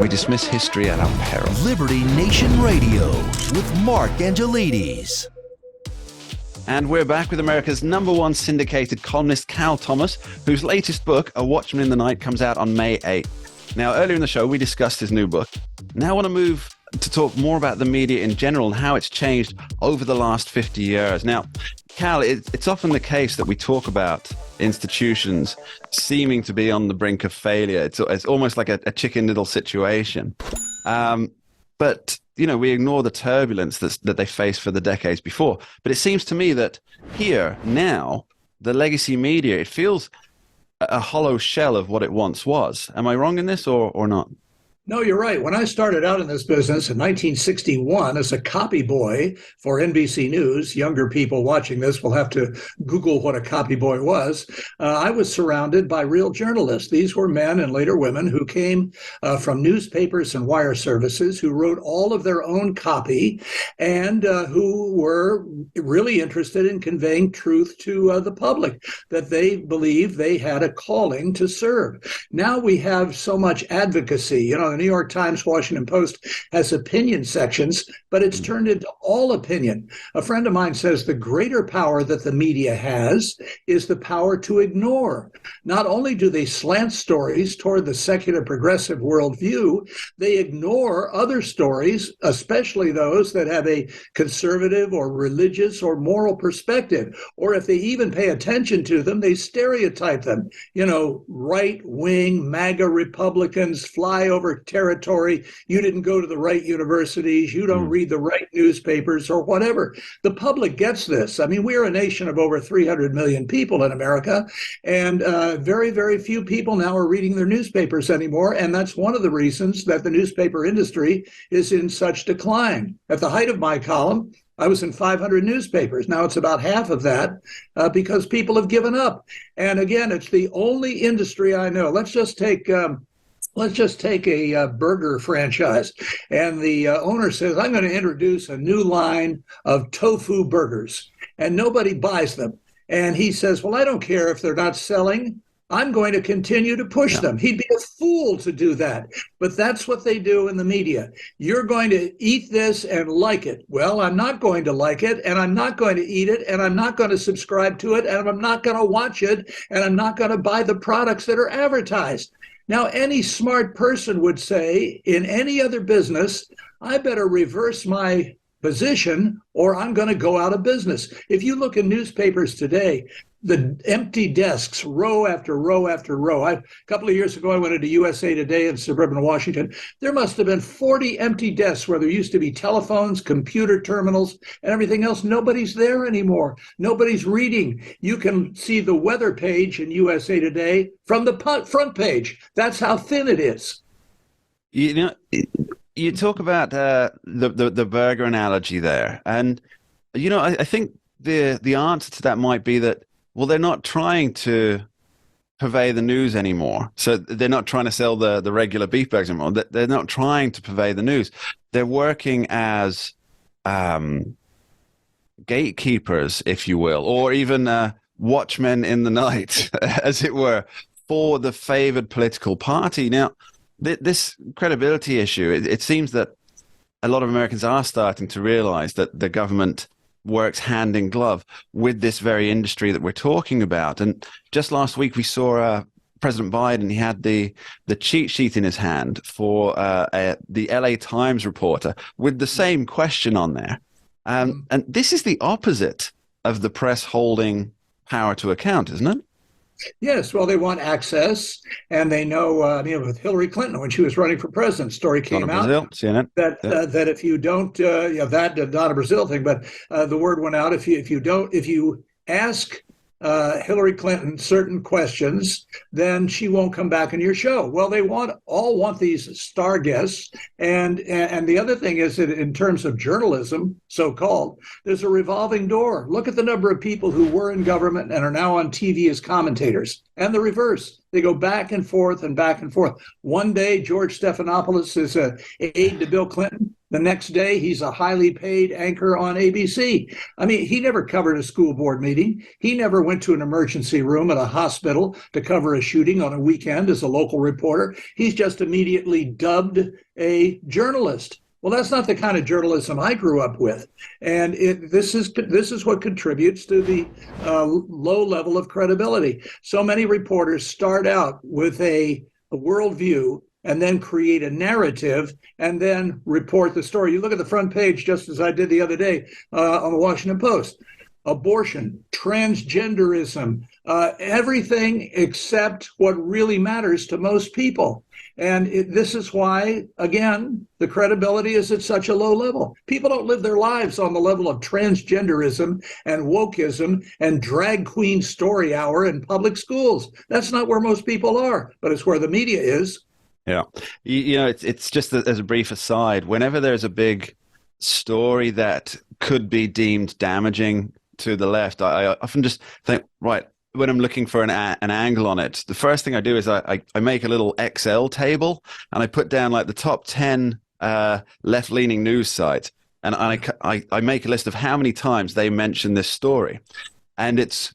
We dismiss history at our peril. Liberty Nation Radio with Mark Angelides. And we're back with America's #1 syndicated columnist, Cal Thomas, whose latest book, A Watchman in the Night, comes out on May 8th. Now, earlier in the show, we discussed his new book. Now I want to move to talk more about the media in general and how it's changed over the last 50 years. Now, Cal, it's often the case that we talk about institutions seeming to be on the brink of failure. It's almost like a chicken little situation. But, you know, we ignore the turbulence that they faced for the decades before. But it seems to me that here, now, the legacy media, it feels a hollow shell of what it once was. Am I wrong in this or not? No, you're right. When I started out in this business in 1961 as a copy boy for NBC News, younger people watching this will have to Google what a copy boy was. I was surrounded by real journalists. These were men and later women who came from newspapers and wire services, who wrote all of their own copy and who were really interested in conveying truth to the public, that they believed they had a calling to serve. Now we have so much advocacy. You know, the New York Times, Washington Post has opinion sections, but it's turned into all opinion. A friend of mine says the greater power that the media has is the power to ignore. Not only do they slant stories toward the secular progressive worldview, they ignore other stories, especially those that have a conservative or religious or moral perspective. Or if they even pay attention to them, they stereotype them. You know, right-wing MAGA Republicans, flyover territory, you didn't go to the right universities, you don't read the right newspapers or whatever. The public gets this. I mean, we're a nation of over 300 million people in America, and very, very few people now are reading their newspapers anymore, and that's one of the reasons that the newspaper industry is in such decline. At the height of my column, I was in 500 newspapers. Now it's about half of that because people have given up. And again, it's the only industry I know. Let's just take a burger franchise, and the owner says, I'm going to introduce a new line of tofu burgers, and nobody buys them. And he says, well, I don't care if they're not selling. I'm going to continue to push them. He'd be a fool to do that. But that's what they do in the media. You're going to eat this and like it. Well, I'm not going to like it, and I'm not going to eat it, and I'm not going to subscribe to it, and I'm not going to watch it, and I'm not going to buy the products that are advertised. Now, any smart person would say, in any other business, I better reverse my position or I'm going to go out of business. If you look in newspapers today, the empty desks, row after row after row. A couple of years ago, I went into USA Today in suburban Washington. There must have been 40 empty desks where there used to be telephones, computer terminals, and everything else. Nobody's there anymore. Nobody's reading. You can see the weather page in USA Today from the front page. That's how thin it is. You know, you talk about the burger analogy there. And, you know, I think the answer to that might be that, well, they're not trying to purvey the news anymore. So they're not trying to sell the regular beef burgers anymore. They're not trying to purvey the news. They're working as gatekeepers, if you will, or even watchmen in the night, as it were, for the favored political party. Now, this credibility issue, it seems that a lot of Americans are starting to realize that the government works hand in glove with this very industry that we're talking about. And just last week we saw President Biden, he had the cheat sheet in his hand for the LA Times reporter with the same question on there. And this is the opposite of the press holding power to account, isn't it? Yes, well, they want access, and they know, with Hillary Clinton, when she was running for president, story came out that if you don't, that not a Brazil thing, but the word went out, if you ask Hillary Clinton certain questions, then she won't come back on your show. Well, they all want these star guests, and the other thing is that in terms of journalism, so-called, there's a revolving door. Look at the number of people who were in government and are now on TV as commentators, and the reverse. They go back and forth and back and forth. One day, George Stephanopoulos is an aide to Bill Clinton. The next day, he's a highly paid anchor on ABC. I mean, he never covered a school board meeting. He never went to an emergency room at a hospital to cover a shooting on a weekend as a local reporter. He's just immediately dubbed a journalist. Well, that's not the kind of journalism I grew up with, and this is what contributes to the low level of credibility. So many reporters start out with a worldview and then create a narrative and then report the story. You look at the front page, just as I did the other day on the Washington Post. Abortion, transgenderism, everything except what really matters to most people. And this is why, again, the credibility is at such a low level. People don't live their lives on the level of transgenderism and wokeism and drag queen story hour in public schools. That's not where most people are, but it's where the media is. Yeah. You know, it's just as a brief aside, whenever there's a big story that could be deemed damaging to the left, I often just think, right, when I'm looking for an angle on it, the first thing I do is I make a little Excel table and I put down like the top 10 left-leaning news sites. And I make a list of how many times they mention this story. And it's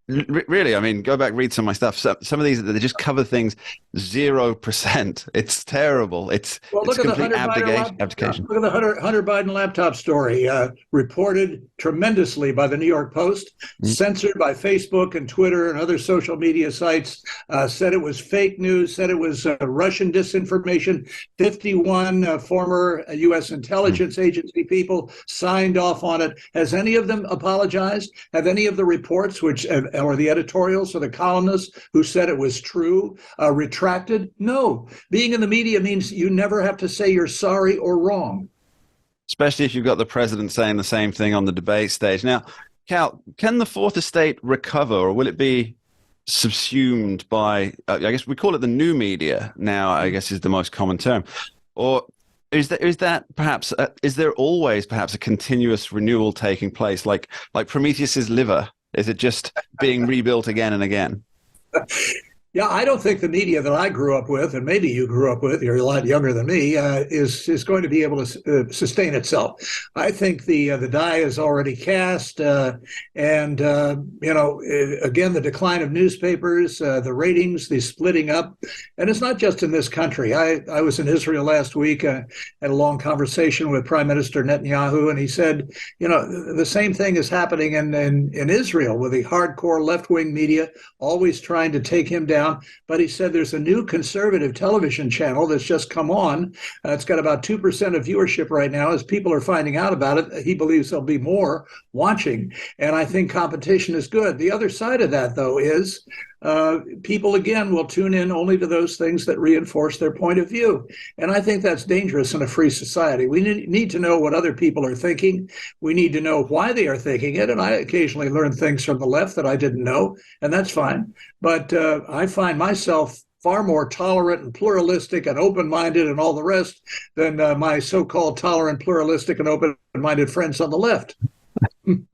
really, I mean, go back, read some of my stuff. Some of these, they just cover things 0%. It's terrible. It's complete abdication. Look at the Hunter Biden laptop story, reported tremendously by the New York Post, censored by Facebook and Twitter and other social media sites, said it was fake news, said it was Russian disinformation. 51 former U.S. intelligence agency people signed off on it. Has any of them apologized? Have any of the reports, or the editorials or the columnists who said it was true, retracted? No. Being in the media means you never have to say you're sorry or wrong. Especially if you've got the president saying the same thing on the debate stage. Now, Cal, can the Fourth Estate recover, or will it be subsumed by, I guess we call it the new media now, I guess is the most common term. Or is there always perhaps a continuous renewal taking place, like Prometheus's liver? Is it just being rebuilt again and again? Yeah, I don't think the media that I grew up with, and maybe you grew up with, you're a lot younger than me, is going to be able to sustain itself. I think the die is already cast, and again, the decline of newspapers, the ratings, the splitting up, and it's not just in this country. I was in Israel last week, had a long conversation with Prime Minister Netanyahu, and he said, the same thing is happening in Israel with the hardcore left-wing media always trying to take him down. But he said there's a new conservative television channel that's just come on. It's got about 2% of viewership right now. As people are finding out about it, he believes there'll be more watching. And I think competition is good. The other side of that, though, is people, again, will tune in only to those things that reinforce their point of view. And I think that's dangerous in a free society. We need to know what other people are thinking. We need to know why they are thinking it. And I occasionally learn things from the left that I didn't know, and that's fine. But I find myself far more tolerant and pluralistic and open-minded and all the rest than my so-called tolerant, pluralistic, and open-minded friends on the left.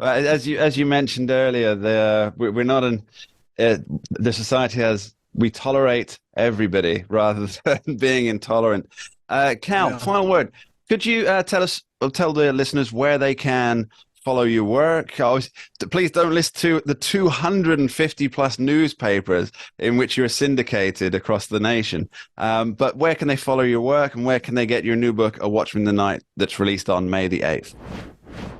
As you mentioned earlier, we're not in the society we tolerate everybody rather than being intolerant. Cal, final word. Could you tell the listeners where they can follow your work? Please don't list to the 250 plus newspapers in which you're syndicated across the nation. But where can they follow your work, and where can they get your new book, A Watchman in the Night, that's released on May the 8th?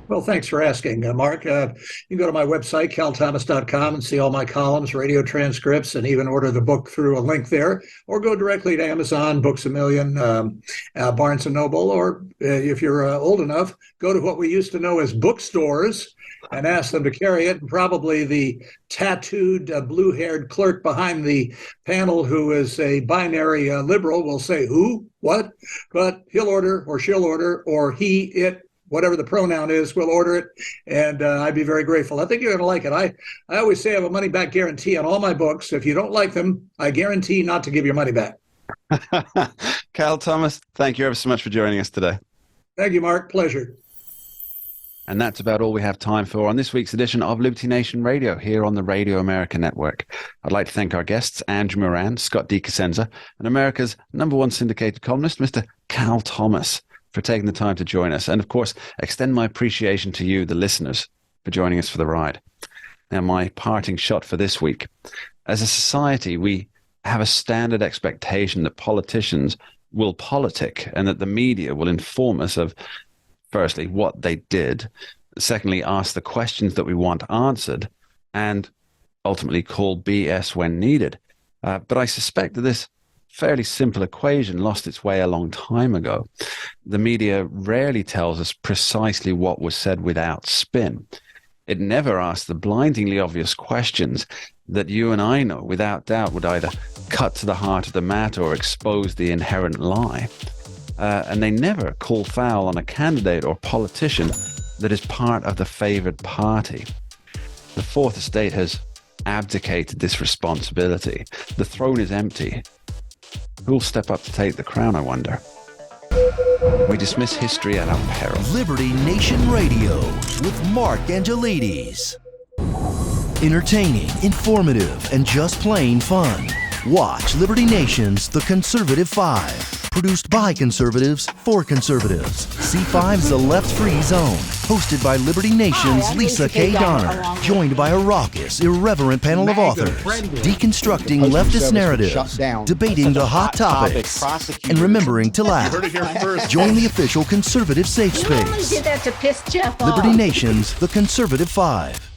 Well, thanks for asking, Mark. You can go to my website, calthomas.com, and see all my columns, radio transcripts, and even order the book through a link there, or go directly to Amazon, Books A Million, Barnes & Noble, or if you're old enough, go to what we used to know as bookstores and ask them to carry it. And probably the tattooed, blue-haired clerk behind the panel, who is a binary liberal, will say, who, what? But he'll order, or she'll order, or he, it, whatever the pronoun is, will order it, and I'd be very grateful. I think you're going to like it. I always say I have a money-back guarantee on all my books. If you don't like them, I guarantee not to give your money back. Cal Thomas, thank you ever so much for joining us today. Thank you, Mark. Pleasure. And that's about all we have time for on this week's edition of Liberty Nation Radio here on the Radio America Network. I'd like to thank our guests, Andrew Moran, Scott DeCosenza, and America's #1 syndicated columnist, Mr. Cal Thomas. for taking the time to join us. And of course, extend my appreciation to you, the listeners, for joining us for the ride. Now, my parting shot for this week. As a society, we have a standard expectation that politicians will politic and that the media will inform us of, firstly, what they did, secondly, ask the questions that we want answered, and ultimately call BS when needed. But I suspect that this fairly simple equation lost its way a long time ago. The media rarely tells us precisely what was said without spin. It never asks the blindingly obvious questions that you and I know without doubt would either cut to the heart of the matter or expose the inherent lie. And they never call foul on a candidate or politician that is part of the favored party. The Fourth Estate has abdicated this responsibility. The throne is empty. Who'll step up to take the crown, I wonder? We dismiss history at our peril. Liberty Nation Radio with Mark Angelides. Entertaining, informative, and just plain fun. Watch Liberty Nation's The Conservative 5. Produced by conservatives for conservatives. C5's The Left Free Zone. Hosted by Liberty Nation's Lisa K. Donner. Joined by a raucous, irreverent panel of authors. Deconstructing leftist narratives. Debating the hot topics. And remembering to laugh. Join the official conservative safe space. You only did that to piss Jeff off. Liberty Nation's The Conservative 5.